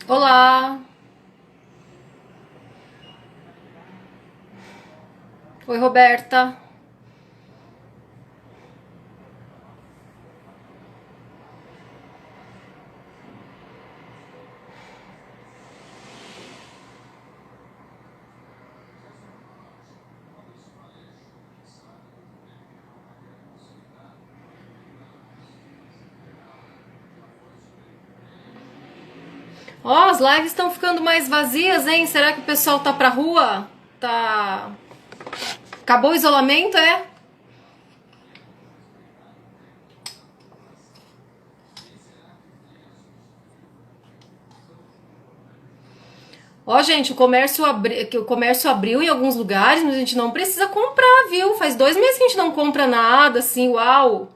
Olá! Oi, Roberta. Ó, as lives estão ficando mais vazias, hein? Será que o pessoal tá pra rua? Tá. Acabou o isolamento, é? Ó, gente, o comércio abriu em alguns lugares, mas a gente não precisa comprar, viu? Faz 2 meses que a gente não compra nada, assim, uau!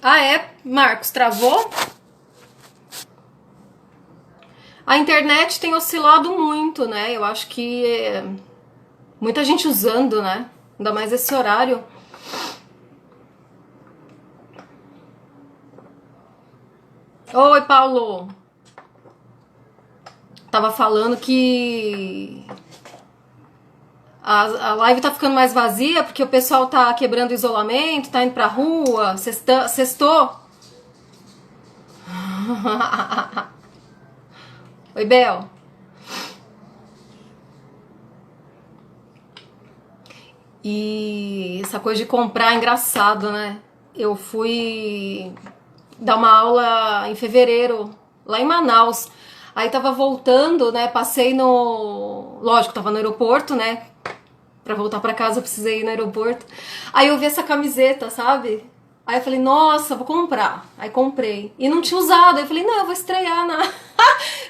Ah, é? Marcos, travou? A internet tem oscilado muito, né? Eu acho que muita gente usando, né? Ainda mais esse horário. Oi, Paulo. Tava falando que a live tá ficando mais vazia porque o pessoal tá quebrando o isolamento, tá indo pra rua, sextou. Oi, Bel. E essa coisa de comprar é engraçado, né? Eu fui dar uma aula em fevereiro, lá em Manaus. Aí tava voltando, né? Passei no. Lógico, tava no aeroporto, né? Pra voltar pra casa eu precisei ir no aeroporto. Aí eu vi essa camiseta, sabe? Aí eu falei, nossa, vou comprar. Aí comprei. E não tinha usado. Aí eu falei, não, eu vou estrear na.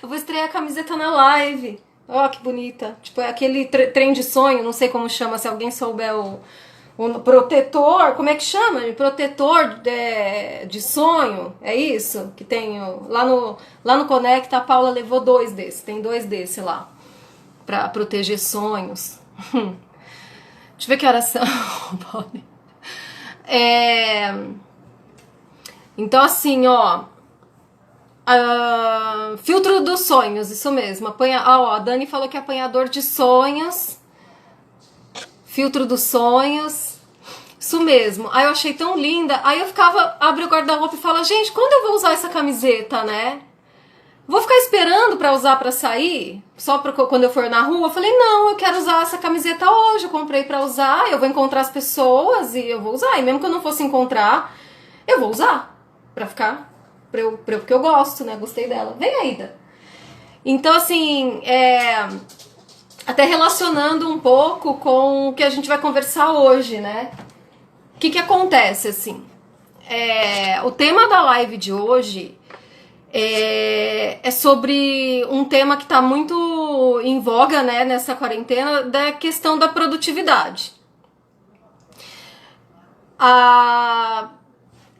Eu vou estrear a camiseta na live. Ó, que bonita. Tipo, é aquele trem de sonho, não sei como chama, se alguém souber o protetor, como é que chama? Protetor de sonho, é isso? Que tem lá no Conecta, a Paula levou 2 desses, tem 2 desses lá, pra proteger sonhos. Deixa eu ver que horas são, Paulo. É, então, assim, ó. Filtro dos sonhos, isso mesmo. Ó, a Dani falou que é apanhador de sonhos. Filtro dos sonhos. Isso mesmo. Aí eu achei tão linda. Aí eu ficava, abre o guarda-roupa e fala, gente, quando eu vou usar essa camiseta, né? Vou ficar esperando pra usar pra sair? Só pra quando eu for na rua? Eu falei, não, eu quero usar essa camiseta hoje. Eu comprei pra usar, eu vou encontrar as pessoas e eu vou usar. E mesmo que eu não fosse encontrar, eu vou usar. Pra ficar. Porque eu gosto, né? Gostei dela. Vem, Aida. Então, assim, até relacionando um pouco com o que a gente vai conversar hoje, né? O que acontece, assim? O tema da live de hoje é sobre um tema que está muito em voga, né, nessa quarentena, da questão da produtividade.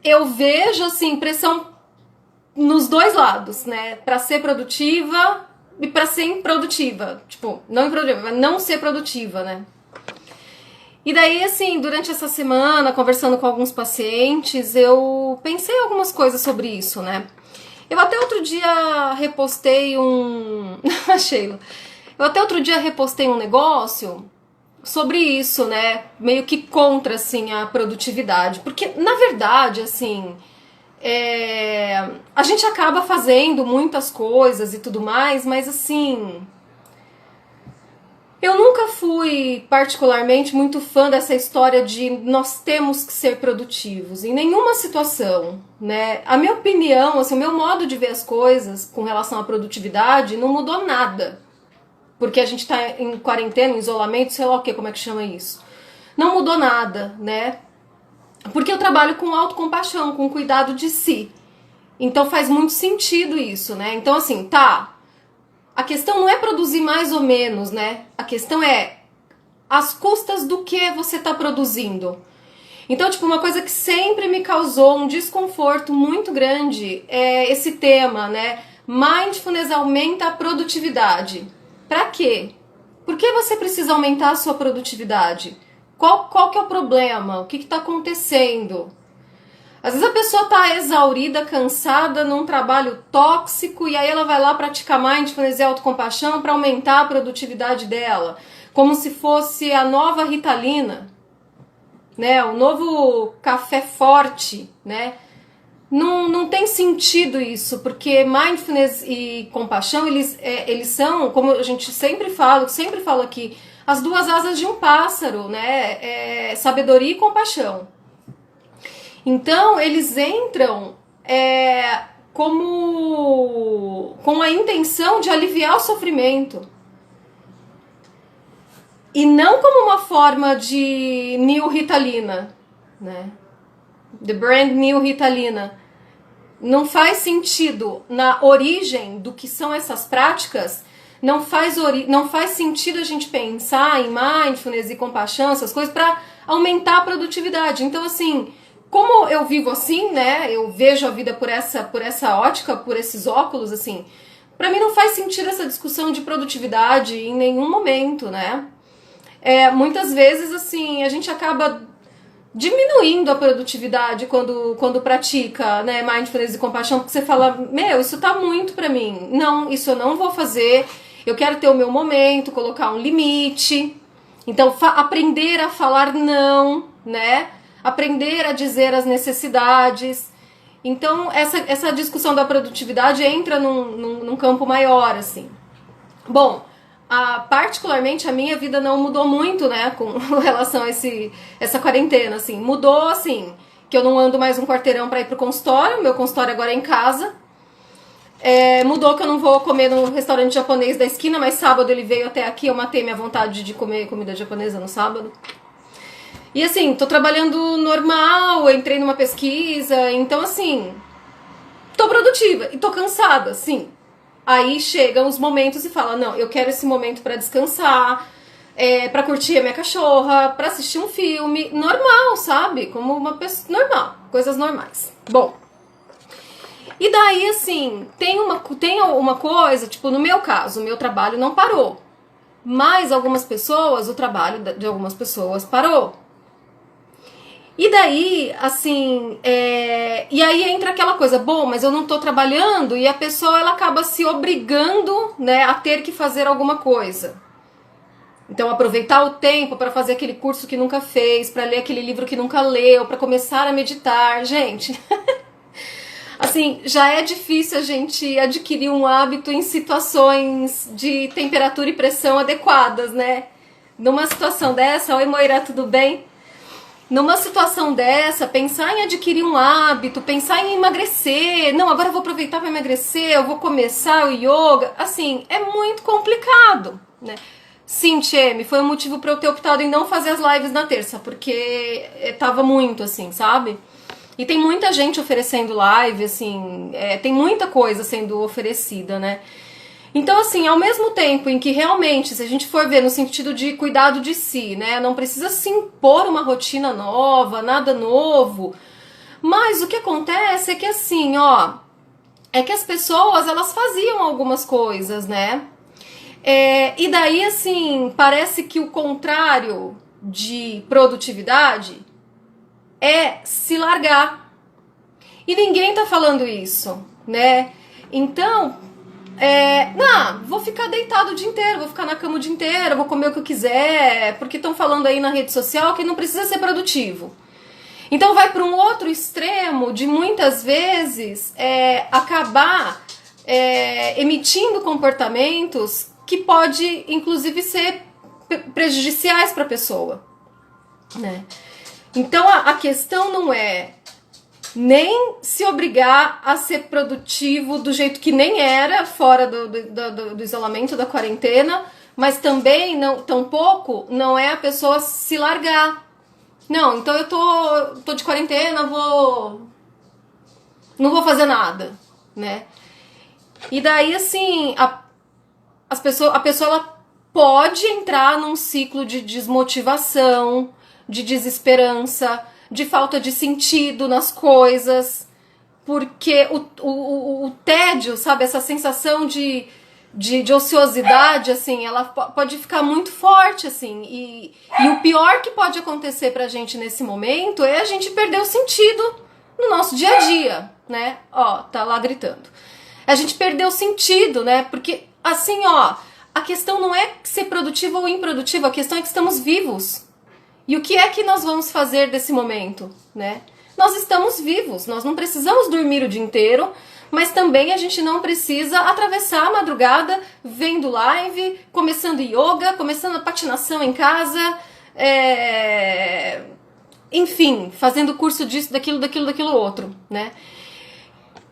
Eu vejo, assim, pressão nos dois lados, né? Para ser produtiva e para ser improdutiva. Tipo, não improdutiva, mas não ser produtiva, né? E daí, assim, durante essa semana, conversando com alguns pacientes, eu pensei algumas coisas sobre isso, né? Eu até outro dia repostei um. Sheila. Eu até outro dia repostei um negócio sobre isso, né? Meio que contra, assim, a produtividade. Porque, na verdade, assim. A gente acaba fazendo muitas coisas e tudo mais, mas assim. Eu nunca fui particularmente muito fã dessa história de nós temos que ser produtivos em nenhuma situação, né? A minha opinião, assim, o meu modo de ver as coisas com relação à produtividade não mudou nada. Porque a gente tá em quarentena, em isolamento, sei lá o que, como é que chama isso. Não mudou nada, né? Porque eu trabalho com autocompaixão, com cuidado de si. Então faz muito sentido isso, né? Então assim, tá, a questão não é produzir mais ou menos, né? A questão é às custas do que você está produzindo. Então, tipo, uma coisa que sempre me causou um desconforto muito grande é esse tema, né? Mindfulness aumenta a produtividade. Pra quê? Por que você precisa aumentar a sua produtividade? Qual que é o problema? O que está acontecendo? Às vezes a pessoa está exaurida, cansada, num trabalho tóxico, e aí ela vai lá praticar mindfulness e autocompaixão para aumentar a produtividade dela, como se fosse a nova Ritalina, né? O novo café forte, né? Não tem sentido isso, porque mindfulness e compaixão, eles são, como a gente sempre falo aqui, as duas asas de um pássaro, né? Sabedoria e compaixão. Então, eles entram com a intenção de aliviar o sofrimento. E não como uma forma de new Ritalina, né? The brand new Ritalina. Não faz sentido na origem do que são essas práticas, não faz sentido a gente pensar em mindfulness e compaixão, essas coisas, para aumentar a produtividade. Então, assim, como eu vivo assim, né, eu vejo a vida por essa ótica, por esses óculos, assim, pra mim não faz sentido essa discussão de produtividade em nenhum momento, né. Muitas vezes, assim, a gente acaba diminuindo a produtividade quando pratica, né, mindfulness e compaixão, porque você fala, isso tá muito pra mim, não, isso eu não vou fazer, eu quero ter o meu momento, colocar um limite, então aprender a falar não, né, aprender a dizer as necessidades. Então essa discussão da produtividade entra num campo maior, assim. Bom, particularmente a minha vida não mudou muito, né, com relação a essa quarentena, assim. Mudou, assim, que eu não ando mais um quarteirão pra ir pro consultório, meu consultório agora é em casa. Mudou que eu não vou comer no restaurante japonês da esquina, mas sábado ele veio até aqui, eu matei minha vontade de comer comida japonesa no sábado. E assim, tô trabalhando normal, entrei numa pesquisa, então assim, tô produtiva e tô cansada, sim. Aí chegam os momentos e fala, não, eu quero esse momento pra descansar, pra curtir a minha cachorra, pra assistir um filme, normal, sabe? Como uma pessoa normal, coisas normais. Bom, e daí assim, tem uma coisa, tipo, no meu caso, o meu trabalho não parou, mas algumas pessoas, o trabalho de algumas pessoas parou. E daí, assim, e aí entra aquela coisa, bom, mas eu não tô trabalhando, e a pessoa ela acaba se obrigando, né, a ter que fazer alguma coisa. Então, aproveitar o tempo para fazer aquele curso que nunca fez, para ler aquele livro que nunca leu, para começar a meditar. Gente, assim, já é difícil a gente adquirir um hábito em situações de temperatura e pressão adequadas, né? Numa situação dessa, oi Moira, tudo bem? Numa situação dessa, pensar em adquirir um hábito, pensar em emagrecer, não, agora eu vou aproveitar para emagrecer, eu vou começar o yoga, assim, é muito complicado, né? Sim, Tchê, foi um motivo para eu ter optado em não fazer as lives na terça, porque tava muito, assim, sabe? E tem muita gente oferecendo live, assim, tem muita coisa sendo oferecida, né? Então, assim, ao mesmo tempo em que realmente, se a gente for ver no sentido de cuidado de si, né, não precisa se impor uma rotina nova, nada novo, mas o que acontece é que, assim, é que as pessoas, elas faziam algumas coisas, né, e daí, assim, parece que o contrário de produtividade é se largar, e ninguém tá falando isso, né, então... vou ficar deitado o dia inteiro, vou ficar na cama o dia inteiro, vou comer o que eu quiser, porque estão falando aí na rede social que não precisa ser produtivo. Então vai para um outro extremo de muitas vezes acabar emitindo comportamentos que pode inclusive ser prejudiciais para a pessoa, né? Então a questão não é nem se obrigar a ser produtivo do jeito que nem era, fora do isolamento, da quarentena, mas também, tampouco, não é a pessoa se largar. Não, então eu tô de quarentena, não vou fazer nada, né? E daí, assim, a pessoa ela pode entrar num ciclo de desmotivação, de desesperança, de falta de sentido nas coisas, porque o tédio, sabe, essa sensação de ociosidade, assim, ela pode ficar muito forte, assim, e o pior que pode acontecer pra gente nesse momento é a gente perder o sentido no nosso dia a dia, né? Ó, tá lá gritando. A gente perdeu o sentido, né? Porque, assim, ó, a questão não é ser produtivo ou improdutivo, a questão é que estamos vivos. E o que é que nós vamos fazer desse momento, né? Nós estamos vivos, nós não precisamos dormir o dia inteiro, mas também a gente não precisa atravessar a madrugada vendo live, começando yoga, começando a patinação em casa, enfim, fazendo curso disso, daquilo outro, né?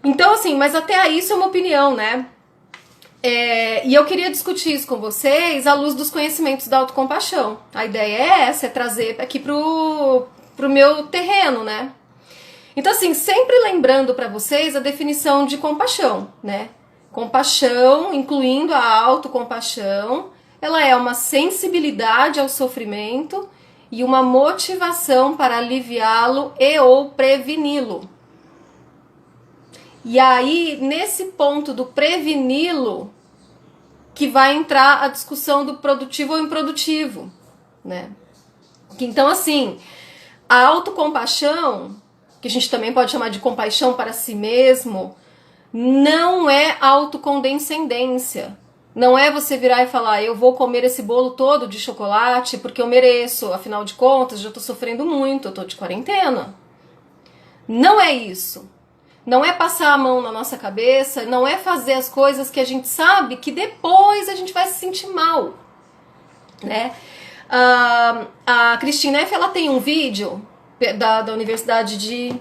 Então, assim, mas até aí isso é uma opinião, né? E eu queria discutir isso com vocês à luz dos conhecimentos da autocompaixão. A ideia é essa, é trazer aqui pro meu terreno, né? Então, assim, sempre lembrando para vocês a definição de compaixão, né? Compaixão, incluindo a autocompaixão, ela é uma sensibilidade ao sofrimento e uma motivação para aliviá-lo e ou preveni-lo. E aí, nesse ponto do preveni-lo, que vai entrar a discussão do produtivo ou improdutivo, né? Então, assim, a autocompaixão, que a gente também pode chamar de compaixão para si mesmo, não é autocondescendência. Não é você virar e falar, eu vou comer esse bolo todo de chocolate porque eu mereço, afinal de contas, já tô sofrendo muito, eu tô de quarentena. Não é isso. Não é passar a mão na nossa cabeça, não é fazer as coisas que a gente sabe que depois a gente vai se sentir mal, né? A Christine Neff, ela tem um vídeo da Universidade de...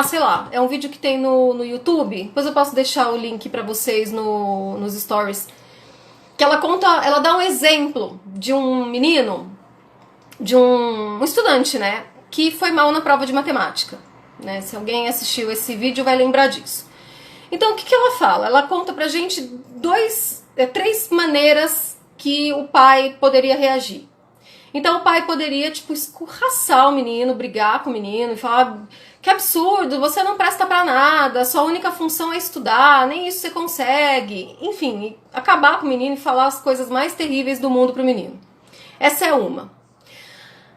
sei lá, é um vídeo que tem no YouTube, depois eu posso deixar o link pra vocês nos stories, que ela conta, ela dá um exemplo de um menino, de um estudante, né, que foi mal na prova de matemática, né, se alguém assistiu esse vídeo vai lembrar disso. Então o que ela fala? Ela conta pra gente três maneiras que o pai poderia reagir. Então o pai poderia, tipo, escorraçar o menino, brigar com o menino e falar: que absurdo, você não presta pra nada, sua única função é estudar, nem isso você consegue. Enfim, acabar com o menino e falar as coisas mais terríveis do mundo pro menino. Essa é uma.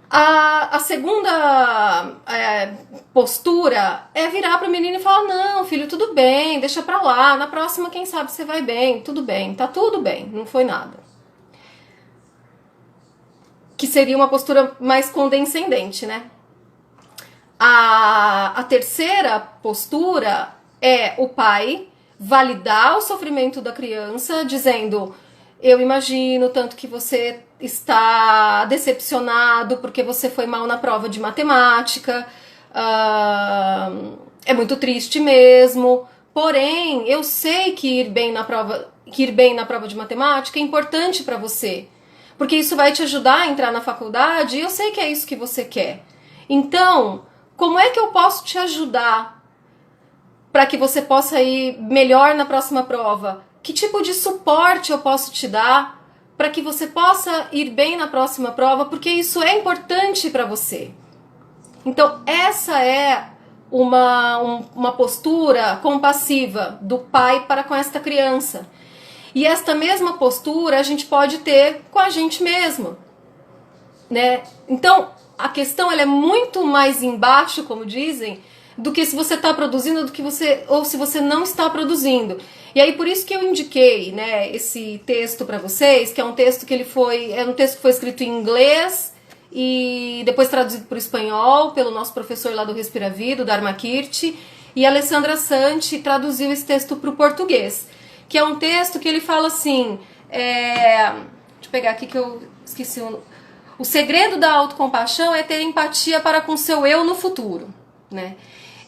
A segunda postura é virar pro menino e falar: não, filho, tudo bem, deixa pra lá, na próxima quem sabe você vai bem, tudo bem, tá tudo bem, não foi nada. Que seria uma postura mais condescendente, né? A terceira postura é o pai validar o sofrimento da criança, dizendo: eu imagino tanto que você está decepcionado porque você foi mal na prova de matemática, é muito triste mesmo, porém eu sei que ir bem na prova de matemática é importante para você, porque isso vai te ajudar a entrar na faculdade e eu sei que é isso que você quer. Então, como é que eu posso te ajudar para que você possa ir melhor na próxima prova? Que tipo de suporte eu posso te dar para que você possa ir bem na próxima prova? Porque isso é importante para você. Então, essa é uma postura compassiva do pai para com esta criança. E esta mesma postura a gente pode ter com a gente mesmo, né? Então, a questão ela é muito mais embaixo, como dizem, do que se você está produzindo ou se você não está produzindo. E aí por isso que eu indiquei, né, esse texto para vocês, que é um texto que foi escrito em inglês e depois traduzido para o espanhol pelo nosso professor lá do Respira Vida, o Dharma Kirti, e a Alessandra Santi traduziu esse texto para o português, que é um texto que ele fala assim, deixa eu pegar aqui que eu esqueci o segredo da autocompaixão é ter empatia para com seu eu no futuro, né?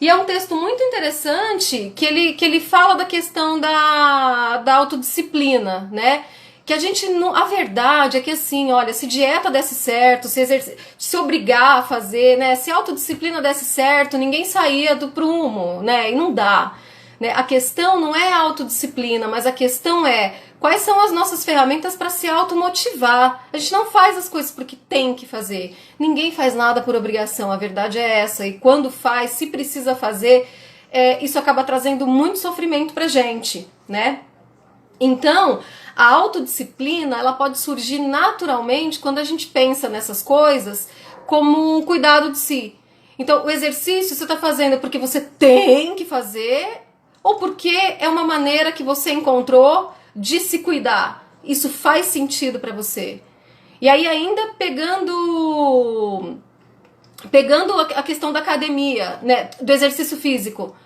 E é um texto muito interessante que ele fala da questão da autodisciplina, né? Que a gente não, a verdade é que assim, olha, se dieta desse certo, se obrigar a fazer, né? Se autodisciplina desse certo, ninguém saía do prumo, né? E não dá. Né? A questão não é a autodisciplina, mas a questão é quais são as nossas ferramentas para se automotivar. A gente não faz as coisas porque tem que fazer. Ninguém faz nada por obrigação, a verdade é essa. E quando faz, se precisa fazer, isso acaba trazendo muito sofrimento pra gente, né? Então, a autodisciplina, ela pode surgir naturalmente quando a gente pensa nessas coisas como um cuidado de si. Então, o exercício você está fazendo porque você tem que fazer ou porque é uma maneira que você encontrou de se cuidar. Isso faz sentido para você. E aí, ainda pegando a questão da academia, né, do exercício físico.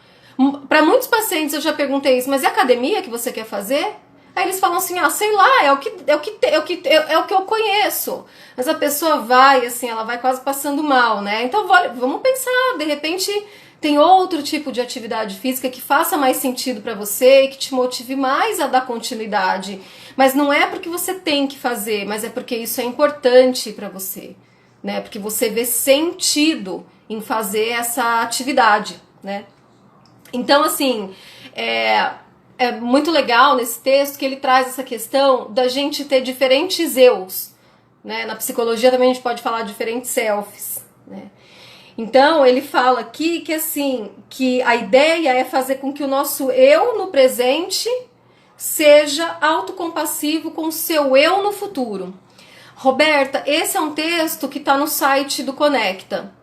Para muitos pacientes eu já perguntei isso, mas é academia que você quer fazer? Aí eles falam assim, sei lá, é o que eu conheço. Mas a pessoa vai, assim, ela vai quase passando mal, né? Então vamos pensar, de repente tem outro tipo de atividade física que faça mais sentido para você e que te motive mais a dar continuidade. Mas não é porque você tem que fazer, mas é porque isso é importante para você, né? Porque você vê sentido em fazer essa atividade, né? Então, assim, é muito legal nesse texto que ele traz essa questão da gente ter diferentes eus, né? Na psicologia também a gente pode falar diferentes selfies, né? Então, ele fala aqui que, assim, que a ideia é fazer com que o nosso eu no presente seja autocompassivo com o seu eu no futuro. Roberta, esse é um texto que está no site do Conecta.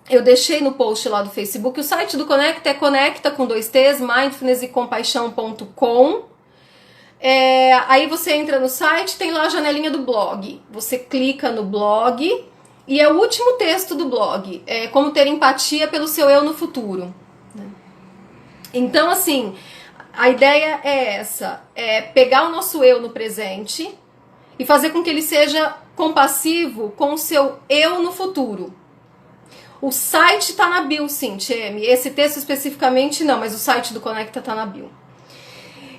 Eu deixei no post lá do Facebook. O site do Conecta é conecta com 2 T's, mindfulnessecompaixão.com. Aí você entra no site, tem lá a janelinha do blog. Você clica no blog e é o último texto do blog. É como ter empatia pelo seu eu no futuro. Então, assim, a ideia é essa. É pegar o nosso eu no presente e fazer com que ele seja compassivo com o seu eu no futuro. O site tá na bio, sim, Tcheme. Esse texto especificamente não, mas o site do Conecta tá na bio.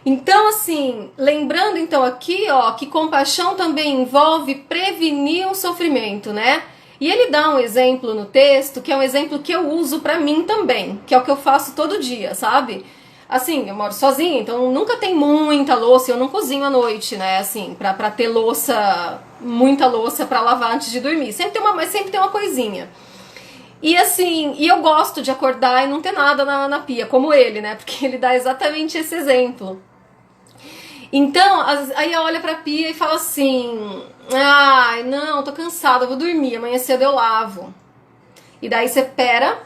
Então, assim, lembrando então aqui, ó, que compaixão também envolve prevenir o sofrimento, né? E ele dá um exemplo no texto, que é um exemplo que eu uso pra mim também, que é o que eu faço todo dia, sabe? Assim, eu moro sozinha, então nunca tem muita louça, eu não cozinho à noite, né, assim, pra ter muita louça pra lavar antes de dormir. Mas sempre tem uma coisinha. E assim, eu gosto de acordar e não ter nada na pia, como ele, né? Porque ele dá exatamente esse exemplo. Então, aí olha pra pia e fala assim, ai, não, tô cansada, vou dormir, amanhã cedo eu lavo. E daí você pera,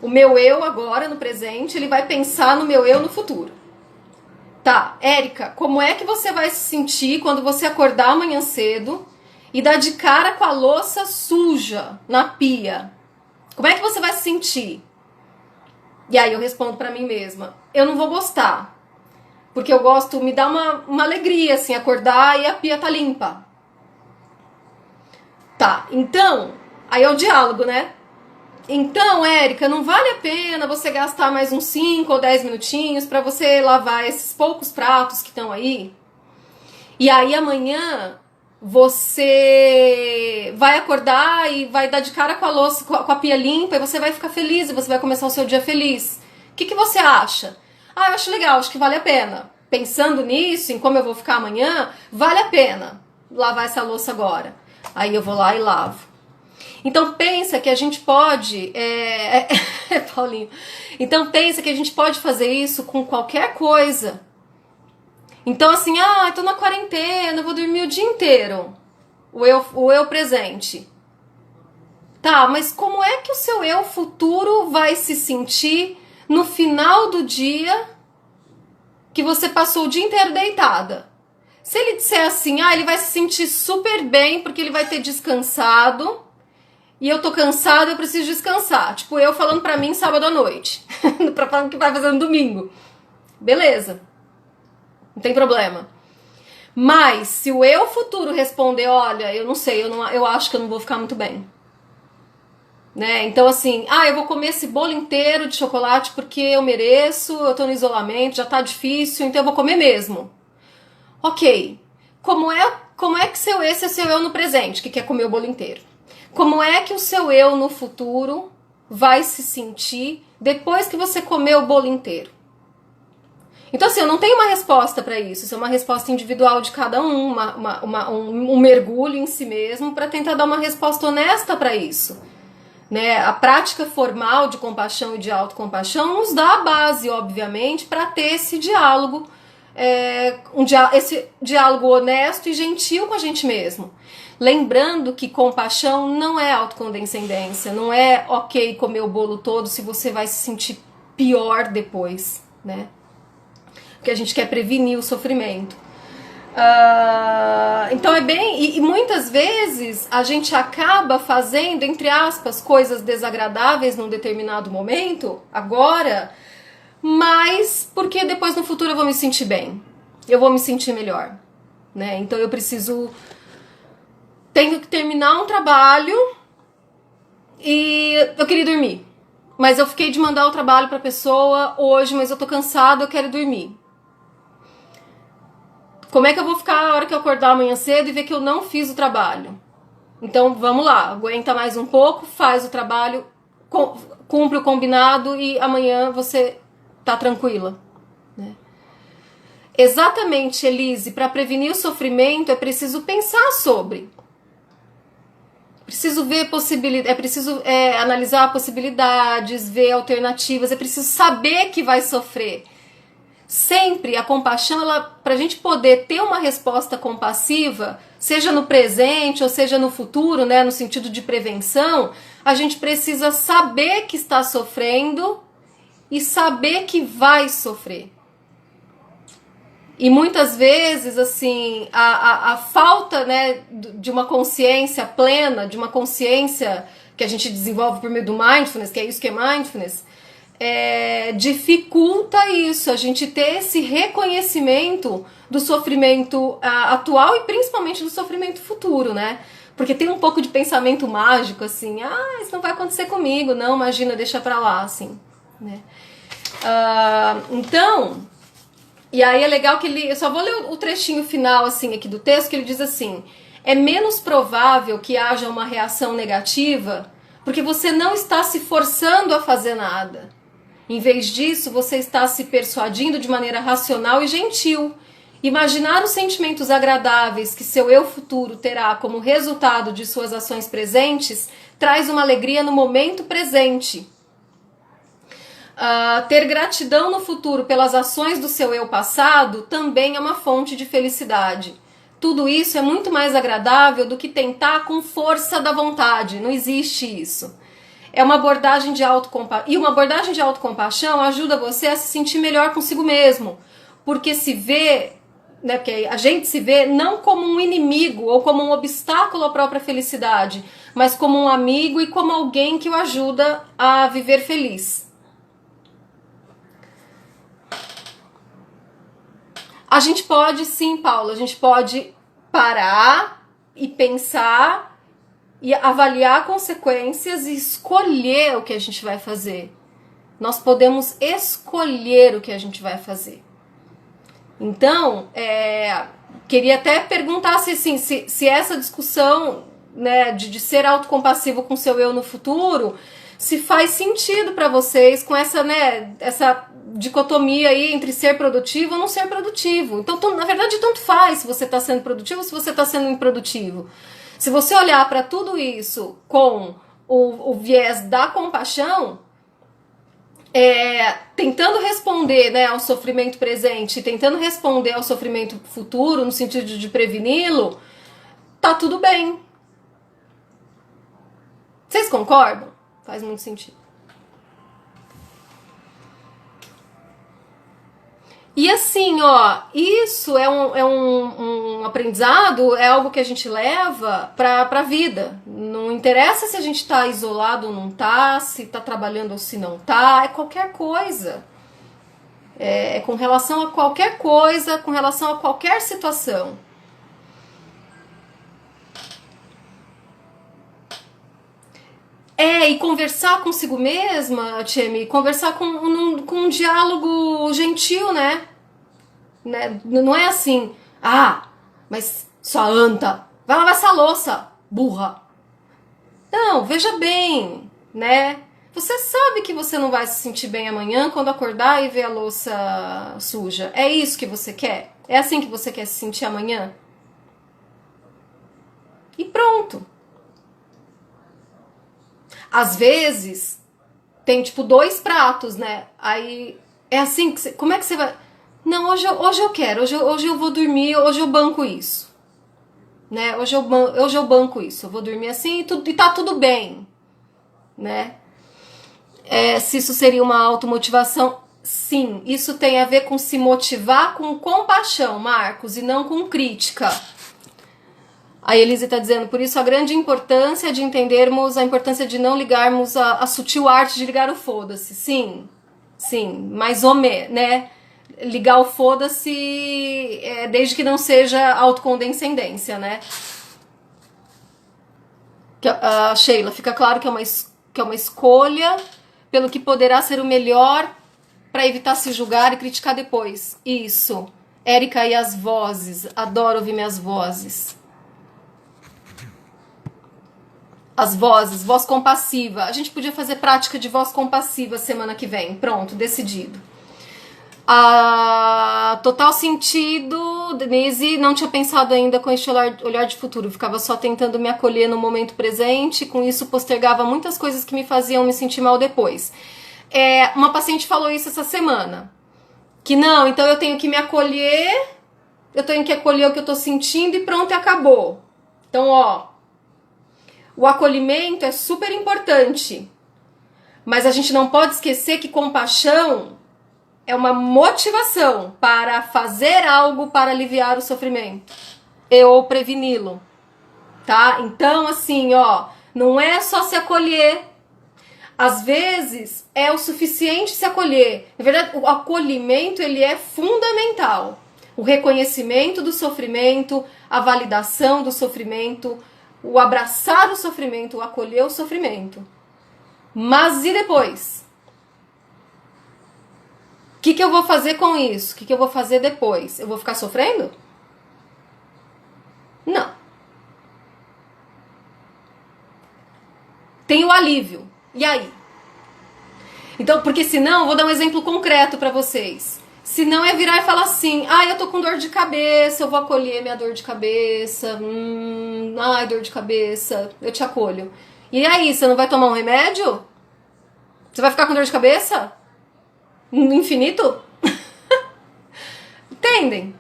o meu eu agora, no presente, ele vai pensar no meu eu no futuro. Tá, Érica, como é que você vai se sentir quando você acordar amanhã cedo e dar de cara com a louça suja na pia? Como é que você vai se sentir? E aí eu respondo pra mim mesma, eu não vou gostar. Porque eu gosto, me dá uma alegria, assim, acordar e a pia tá limpa. Tá, então, aí é o diálogo, né? Então, Érica, não vale a pena você gastar mais uns 5 ou 10 minutinhos pra você lavar esses poucos pratos que estão aí? E aí amanhã você vai acordar e vai dar de cara com a louça, com a pia limpa, e você vai ficar feliz, e você vai começar o seu dia feliz. O que você acha? Ah, eu acho legal, acho que vale a pena. Pensando nisso, em como eu vou ficar amanhã, vale a pena lavar essa louça agora. Aí eu vou lá e lavo. Então pensa que a gente pode... Paulinho. Então pensa que a gente pode fazer isso com qualquer coisa. Então assim, tô na quarentena, eu vou dormir o dia inteiro. O eu presente. Tá, mas como é que o seu eu futuro vai se sentir no final do dia que você passou o dia inteiro deitada? Se ele disser assim, ele vai se sentir super bem porque ele vai ter descansado e eu tô cansada, eu preciso descansar. Tipo, eu falando pra mim sábado à noite, pra falar o que vai fazer no domingo. Beleza. Não tem problema. Mas se o eu futuro responder, olha, eu não sei, eu acho que eu não vou ficar muito bem. Né? Então assim, eu vou comer esse bolo inteiro de chocolate porque eu mereço, eu tô no isolamento, já tá difícil, então eu vou comer mesmo. Ok. Como é que esse é seu eu no presente, que quer comer o bolo inteiro? Como é que o seu eu no futuro vai se sentir depois que você comer o bolo inteiro? Então assim, eu não tenho uma resposta para isso, isso é uma resposta individual de cada um, um mergulho em si mesmo para tentar dar uma resposta honesta para isso. né? A prática formal de compaixão e de autocompaixão nos dá a base, obviamente, para ter esse diálogo, esse diálogo honesto e gentil com a gente mesmo. Lembrando que compaixão não é autocondescendência, não é ok comer o bolo todo se você vai se sentir pior depois, né? Porque a gente quer prevenir o sofrimento. Então é bem... E muitas vezes a gente acaba fazendo, entre aspas, coisas desagradáveis num determinado momento, agora, mas porque depois no futuro eu vou me sentir bem, eu vou me sentir melhor, né? Então eu tenho que terminar um trabalho e eu queria dormir, mas eu fiquei de mandar o trabalho pra pessoa hoje, mas eu tô cansada, eu quero dormir. Como é que eu vou ficar a hora que eu acordar amanhã cedo e ver que eu não fiz o trabalho? Então vamos lá, aguenta mais um pouco, faz o trabalho, cumpre o combinado e amanhã você tá tranquila, né? Exatamente, Elise, para prevenir o sofrimento é preciso pensar sobre. Preciso ver possibilidades, é preciso analisar possibilidades, ver alternativas, é preciso saber que vai sofrer. Sempre a compaixão, para a gente poder ter uma resposta compassiva, seja no presente ou seja no futuro, né, no sentido de prevenção, a gente precisa saber que está sofrendo e saber que vai sofrer. E muitas vezes, assim, a falta, né, de uma consciência plena, de uma consciência que a gente desenvolve por meio do mindfulness, que é isso que é mindfulness, dificulta isso, a gente ter esse reconhecimento do sofrimento atual e principalmente do sofrimento futuro, né? Porque tem um pouco de pensamento mágico, assim, isso não vai acontecer comigo, não, imagina, deixa pra lá, assim, né? Então, e aí é legal que eu só vou ler o trechinho final, assim, aqui do texto, que ele diz assim: é menos provável que haja uma reação negativa porque você não está se forçando a fazer nada. Em vez disso, você está se persuadindo de maneira racional e gentil. Imaginar os sentimentos agradáveis que seu eu futuro terá como resultado de suas ações presentes traz uma alegria no momento presente. Ter gratidão no futuro pelas ações do seu eu passado também é uma fonte de felicidade. Tudo isso é muito mais agradável do que tentar com força da vontade. Não existe isso. É uma abordagem de autocompaixão. E uma abordagem de autocompaixão ajuda você a se sentir melhor consigo mesmo. Porque se vê, né, porque a gente se vê não como um inimigo ou como um obstáculo à própria felicidade, mas como um amigo e como alguém que o ajuda a viver feliz. A gente pode, sim, Paula, a gente pode parar e pensar e avaliar consequências e escolher o que a gente vai fazer. Nós podemos escolher o que a gente vai fazer. Então, queria até perguntar se essa discussão, né, de ser autocompassivo com seu eu no futuro, se faz sentido para vocês com essa, né, essa dicotomia aí entre ser produtivo ou não ser produtivo. Então, na verdade, tanto faz se você está sendo produtivo ou se você está sendo improdutivo. Se você olhar para tudo isso com o viés da compaixão, tentando responder, né, ao sofrimento presente, tentando responder ao sofrimento futuro, no sentido de preveni-lo, tá tudo bem. Vocês concordam? Faz muito sentido. E assim, ó, isso é um aprendizado, é algo que a gente leva pra vida. Não interessa se a gente tá isolado ou não tá, se tá trabalhando ou se não tá, é qualquer coisa. É com relação a qualquer coisa, com relação a qualquer situação. E conversar consigo mesma, Tchemi, conversar com um diálogo gentil, né? Não é assim, mas sua anta, vai lavar essa louça, burra. Não, veja bem, né? Você sabe que você não vai se sentir bem amanhã quando acordar e ver a louça suja. É isso que você quer? É assim que você quer se sentir amanhã? E pronto. às vezes tem tipo 2 pratos, né? Aí é assim que como é que você vai? Não, hoje eu quero, hoje eu vou dormir, hoje eu banco isso, né? Hoje eu banco isso, eu vou dormir assim e tá tudo bem, né? Se isso seria uma automotivação, sim, isso tem a ver com se motivar com compaixão, Marcos, e não com crítica. A Elise está dizendo, por isso a grande importância de entendermos a importância de não ligarmos a sutil arte de ligar o foda-se. Sim, mais ou menos, né? Ligar o foda-se desde que não seja autocondescendência, né? A Sheila, fica claro que é uma escolha pelo que poderá ser o melhor para evitar se julgar e criticar depois. Isso. Érica e as vozes. Adoro ouvir minhas vozes. As vozes, voz compassiva. A gente podia fazer prática de voz compassiva semana que vem. Pronto, decidido. Total sentido, Denise, não tinha pensado ainda com este olhar de futuro. Ficava só tentando me acolher no momento presente. Com isso postergava muitas coisas que me faziam me sentir mal depois. Uma paciente falou isso essa semana. Que não, então eu tenho que me acolher. Eu tenho que acolher o que eu tô sentindo e pronto, e acabou. Então, o acolhimento é super importante, mas a gente não pode esquecer que compaixão é uma motivação para fazer algo para aliviar o sofrimento ou preveni-lo, tá? Então, assim, não é só se acolher. Às vezes é o suficiente se acolher. Na verdade, o acolhimento ele é fundamental. O reconhecimento do sofrimento, a validação do sofrimento, o abraçar o sofrimento, o acolher o sofrimento. Mas e depois? O que eu vou fazer com isso? O que eu vou fazer depois? Eu vou ficar sofrendo? Não. Tem o alívio. E aí? Então, porque senão, eu vou dar um exemplo concreto pra vocês. Senão é virar e falar assim, eu tô com dor de cabeça, eu vou acolher minha dor de cabeça, dor de cabeça, eu te acolho. E aí, você não vai tomar um remédio? Você vai ficar com dor de cabeça? No infinito? Entendem?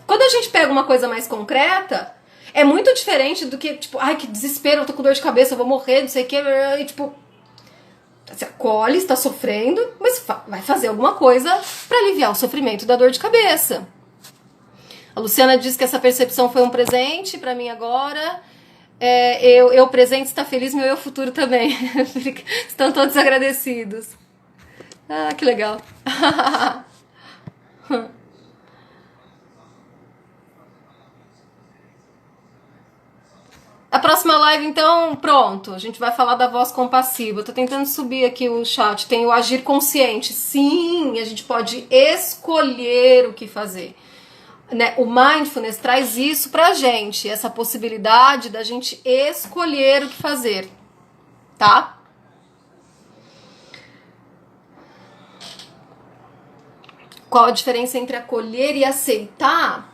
Quando a gente pega uma coisa mais concreta, é muito diferente do que, tipo, que desespero, eu tô com dor de cabeça, eu vou morrer, não sei o que, e tipo... Você acolhe, está sofrendo, mas vai fazer alguma coisa para aliviar o sofrimento da dor de cabeça. A Luciana diz que essa percepção foi um presente para mim agora. Eu presente está feliz, meu eu futuro também. Estão todos agradecidos. Que legal. A próxima live, então, pronto. A gente vai falar da voz compassiva. Eu tô tentando subir aqui o chat. Tem o agir consciente. Sim, a gente pode escolher o que fazer. Né? O mindfulness traz isso pra gente. Essa possibilidade da gente escolher o que fazer. Tá? Qual a diferença entre acolher e aceitar?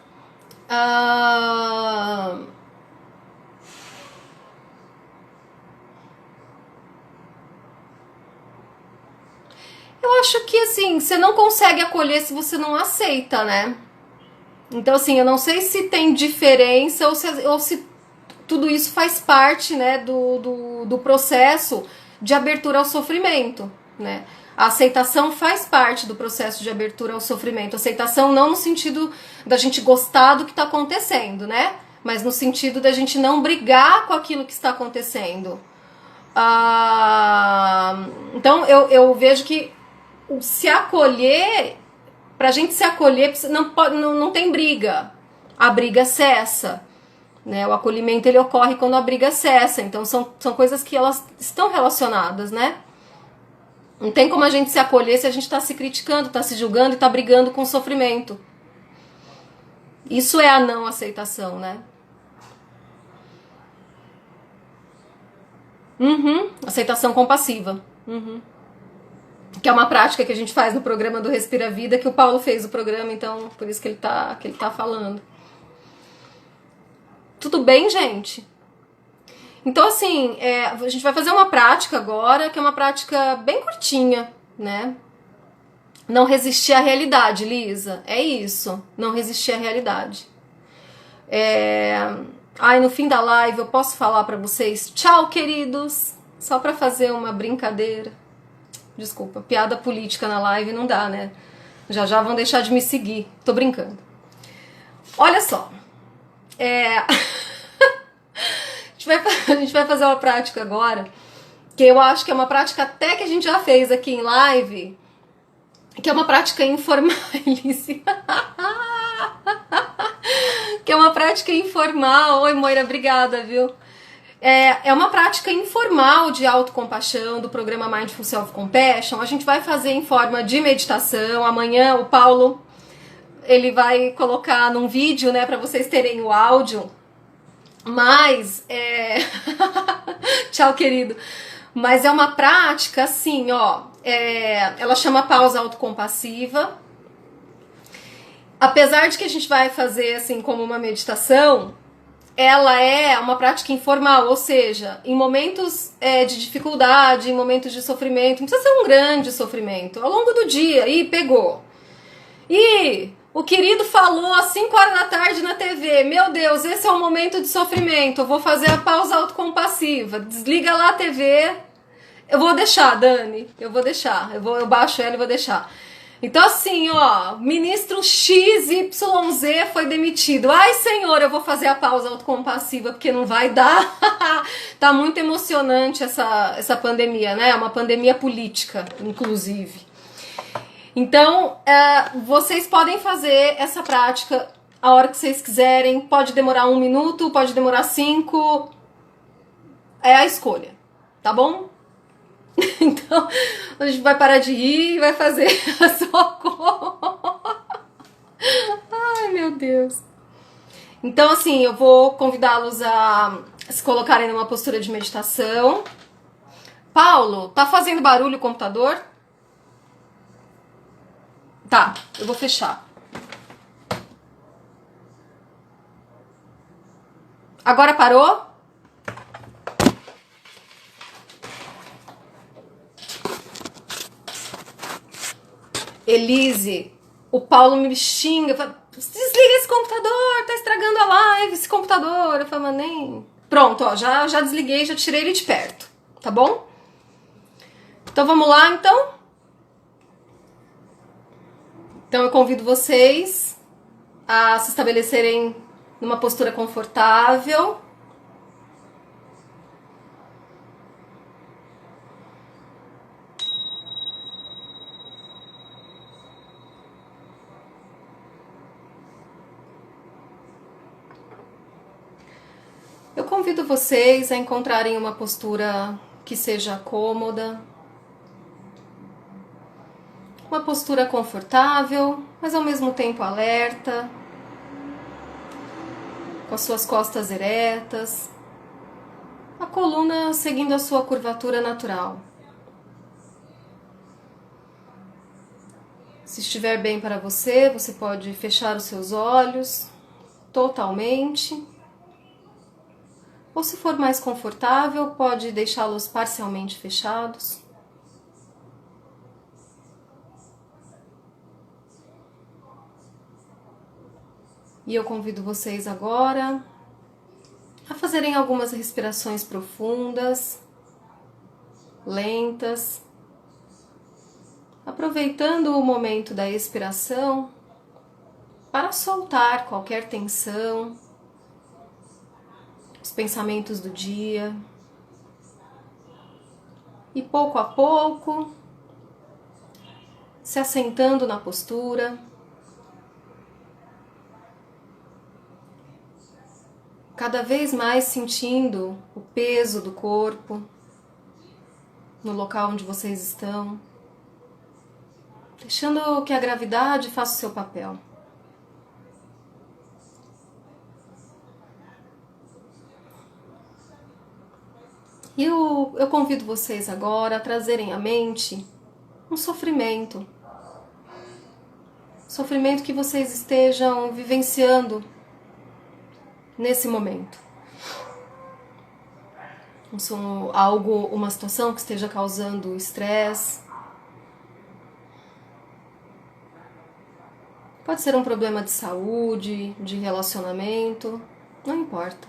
Eu acho que, assim, você não consegue acolher se você não aceita, né? Então, assim, eu não sei se tem diferença ou se tudo isso faz parte, né, do processo de abertura ao sofrimento, né? A aceitação faz parte do processo de abertura ao sofrimento. Aceitação não no sentido da gente gostar do que está acontecendo, né? Mas no sentido da gente não brigar com aquilo que está acontecendo. Então, eu vejo que se acolher, pra gente se acolher, não tem briga. A briga cessa. Né? O acolhimento ele ocorre quando a briga cessa. Então são coisas que elas estão relacionadas, né? Não tem como a gente se acolher se a gente tá se criticando, tá se julgando e tá brigando com o sofrimento. Isso é a não aceitação, né? Aceitação compassiva. Que é uma prática que a gente faz no programa do Respira Vida, que o Paulo fez o programa, então por isso que ele tá falando. Tudo bem, gente? Então, assim, a gente vai fazer uma prática agora, que é uma prática bem curtinha, né? Não resistir à realidade, Lisa. É isso. Não resistir à realidade. Ai, no fim da live eu posso falar pra vocês, tchau, queridos. Só pra fazer uma brincadeira. Desculpa, piada política na live não dá, né? Já já vão deixar de me seguir. Tô brincando. Olha só. A gente vai fazer uma prática agora, que eu acho que é uma prática até que a gente já fez aqui em live, que é uma prática informalíssima. Que é uma prática informal. Oi, Moira, obrigada, viu? É uma prática informal de autocompaixão do programa Mindful Self-Compassion. A gente vai fazer em forma de meditação. Amanhã o Paulo ele vai colocar num vídeo, né, para vocês terem o áudio. Mas tchau, querido. Mas é uma prática assim, ó. Ela chama pausa autocompassiva. Apesar de que a gente vai fazer assim como uma meditação, ela é uma prática informal, ou seja, em momentos de dificuldade, em momentos de sofrimento, não precisa ser um grande sofrimento, ao longo do dia, e pegou. E o querido falou às 5 horas da tarde na TV, meu Deus, esse é um momento de sofrimento, eu vou fazer a pausa autocompassiva, desliga lá a TV, eu vou deixar, Dani, eu vou deixar, eu baixo ela e vou deixar. Então assim, ó, ministro XYZ foi demitido. Ai, senhor, eu vou fazer a pausa autocompassiva porque não vai dar. Tá muito emocionante essa pandemia, né? É uma pandemia política, inclusive. Então, vocês podem fazer essa prática a hora que vocês quiserem. Pode demorar 1 minuto, pode demorar 5. É a escolha, tá bom? Então, a gente vai parar de rir e vai fazer a socorro. Ai, meu Deus. Então, assim, eu vou convidá-los a se colocarem numa postura de meditação. Paulo, tá fazendo barulho o computador? Tá, eu vou fechar. Agora parou? Elise, o Paulo me xinga, fala, desliga esse computador, tá estragando a live, esse computador. Eu falo, mas nem... Pronto, ó, já desliguei, já tirei ele de perto, tá bom? Então vamos lá, então? Então eu convido vocês a se estabelecerem numa postura confortável. Eu convido vocês a encontrarem uma postura que seja cômoda, uma postura confortável, mas ao mesmo tempo alerta, com as suas costas eretas, a coluna seguindo a sua curvatura natural. Se estiver bem para você, você pode fechar os seus olhos totalmente. Ou se for mais confortável, pode deixá-los parcialmente fechados. E eu convido vocês agora a fazerem algumas respirações profundas, lentas, aproveitando o momento da expiração para soltar qualquer tensão, os pensamentos do dia. E pouco a pouco, se assentando na postura, cada vez mais sentindo o peso do corpo no local onde vocês estão, deixando que a gravidade faça o seu papel. E eu convido vocês agora a trazerem à mente um sofrimento. Sofrimento que vocês estejam vivenciando nesse momento. uma situação que esteja causando estresse. Pode ser um problema de saúde, de relacionamento, não importa.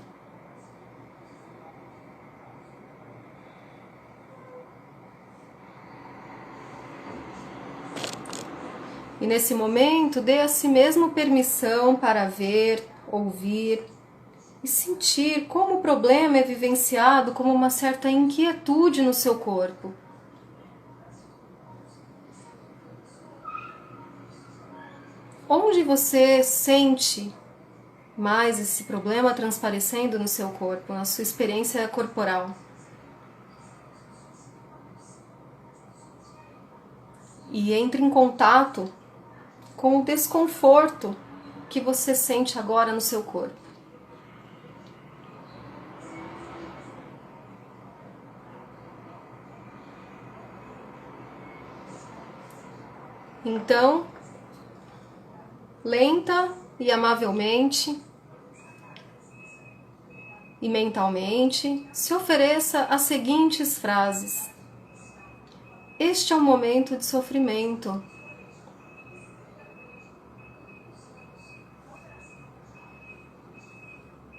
E nesse momento, dê a si mesmo permissão para ver, ouvir e sentir como o problema é vivenciado como uma certa inquietude no seu corpo. Onde você sente mais esse problema transparecendo no seu corpo, na sua experiência corporal? E entre em contato com o desconforto que você sente agora no seu corpo. Então, lenta e amavelmente e mentalmente, se ofereça as seguintes frases: este é um momento de sofrimento.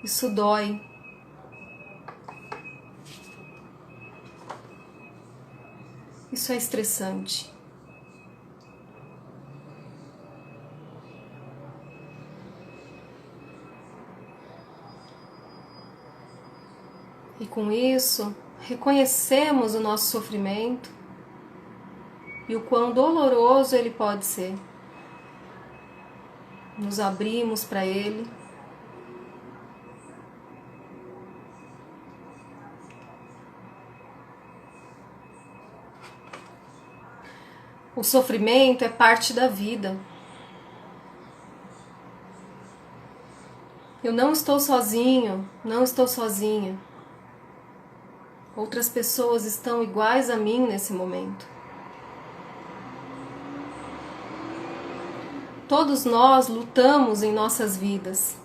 Isso dói. Isso é estressante. E com isso, reconhecemos o nosso sofrimento e o quão doloroso ele pode ser. Nos abrimos para ele. O sofrimento é parte da vida. Eu não estou sozinho, não estou sozinha. Outras pessoas estão iguais a mim nesse momento. Todos nós lutamos em nossas vidas.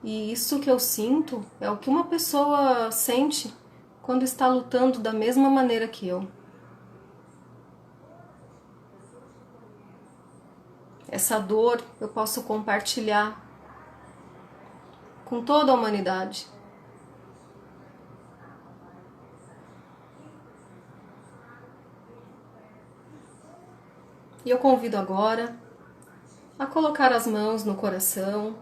E isso que eu sinto é o que uma pessoa sente quando está lutando da mesma maneira que eu. Essa dor eu posso compartilhar com toda a humanidade. E eu convido agora a colocar as mãos no coração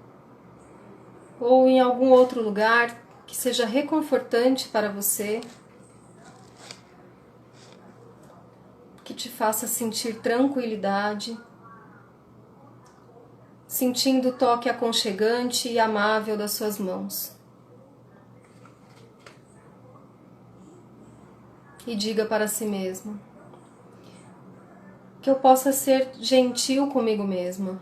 ou em algum outro lugar que seja reconfortante para você, que te faça sentir tranquilidade, sentindo o toque aconchegante e amável das suas mãos. E diga para si mesmo que eu possa ser gentil comigo mesma.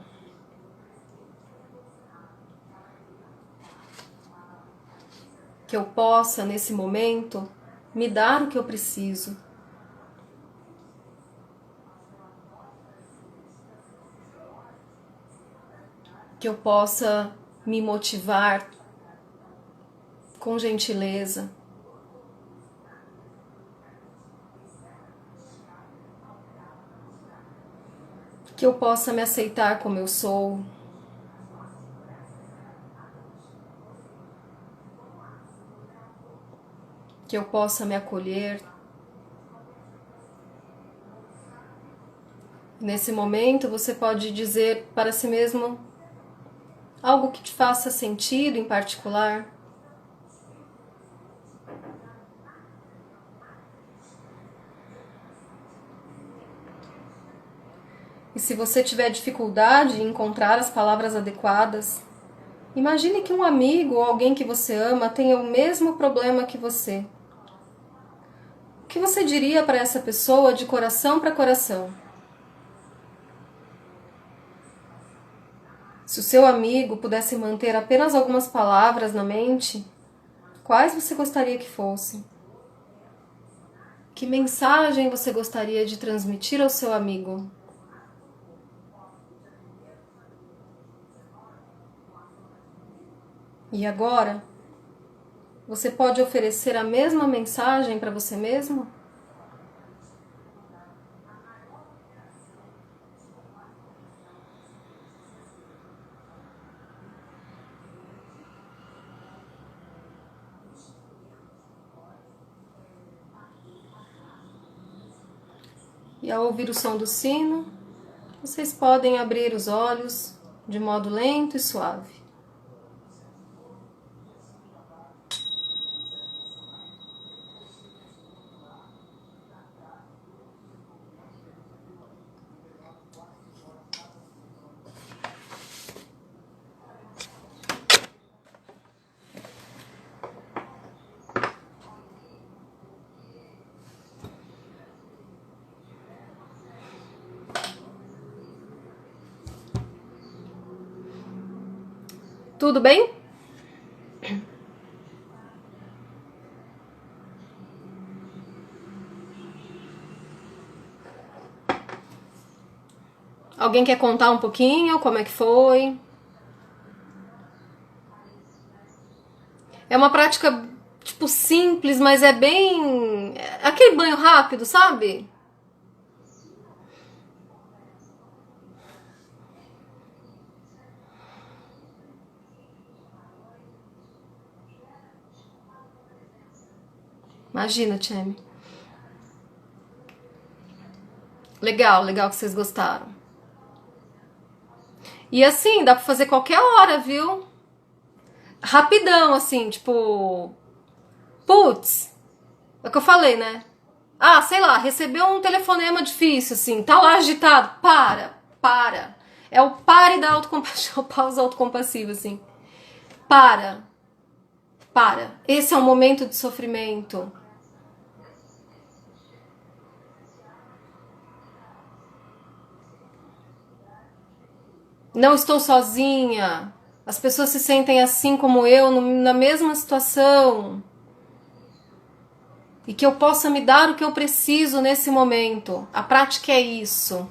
Que eu possa, nesse momento, me dar o que eu preciso. Que eu possa me motivar com gentileza. Que eu possa me aceitar como eu sou. Que eu possa me acolher. Nesse momento, você pode dizer para si mesmo algo que te faça sentido em particular. E se você tiver dificuldade em encontrar as palavras adequadas, imagine que um amigo ou alguém que você ama tenha o mesmo problema que você. O que você diria para essa pessoa de coração para coração? Se o seu amigo pudesse manter apenas algumas palavras na mente, quais você gostaria que fossem? Que mensagem você gostaria de transmitir ao seu amigo? E agora, você pode oferecer a mesma mensagem para você mesmo? E ao ouvir o som do sino, vocês podem abrir os olhos de modo lento e suave. Tudo bem? Alguém quer contar um pouquinho como é que foi? É uma prática, tipo, simples, mas é bem... aquele banho rápido, sabe? Imagina, Tcheme. Legal, legal que vocês gostaram. E assim, dá pra fazer qualquer hora, viu? Rapidão, assim, tipo... Putz, é o que eu falei, né? Ah, sei lá, recebeu um telefonema difícil, assim, tá lá agitado. Para. É o pare da autocompaixão, pausa autocompassiva, assim. Para. Esse é um momento de sofrimento. Não estou sozinha. As pessoas se sentem assim como eu, na mesma situação. E que eu possa me dar o que eu preciso nesse momento. A prática é isso.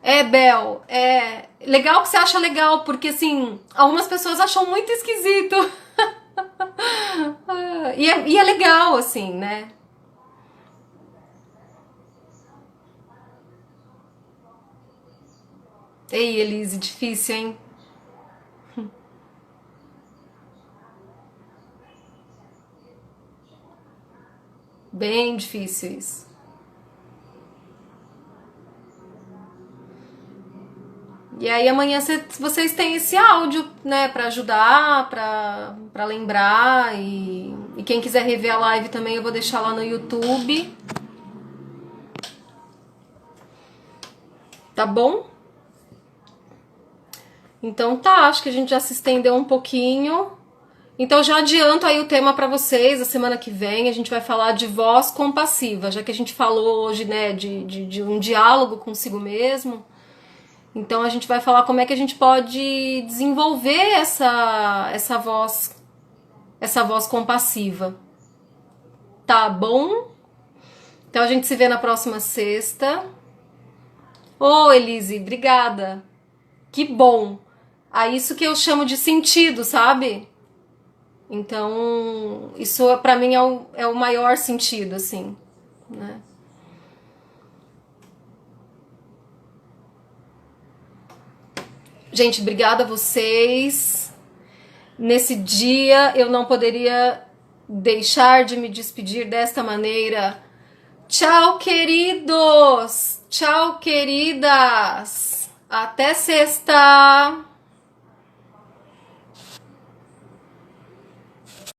É, Bel, é legal que você acha legal, porque assim, algumas pessoas acham muito esquisito. E é legal, assim, né? Ei, Elise, difícil, hein? Bem difícil isso. E aí amanhã vocês têm esse áudio, né, pra ajudar, pra lembrar. E quem quiser rever a live também eu vou deixar lá no YouTube. Tá bom? Então tá, acho que a gente já se estendeu um pouquinho. Então já adianto aí o tema pra vocês, a semana que vem a gente vai falar de voz compassiva, já que a gente falou hoje, né, de um diálogo consigo mesmo. Então a gente vai falar como é que a gente pode desenvolver essa voz compassiva. Tá bom? Então a gente se vê na próxima sexta. Ô, Elise, obrigada. Que bom. É isso que eu chamo de sentido, sabe? Então, isso pra mim é o maior sentido, assim, né? Gente, obrigada a vocês. Nesse dia eu não poderia deixar de me despedir desta maneira. Tchau, queridos! Tchau, queridas! Até sexta!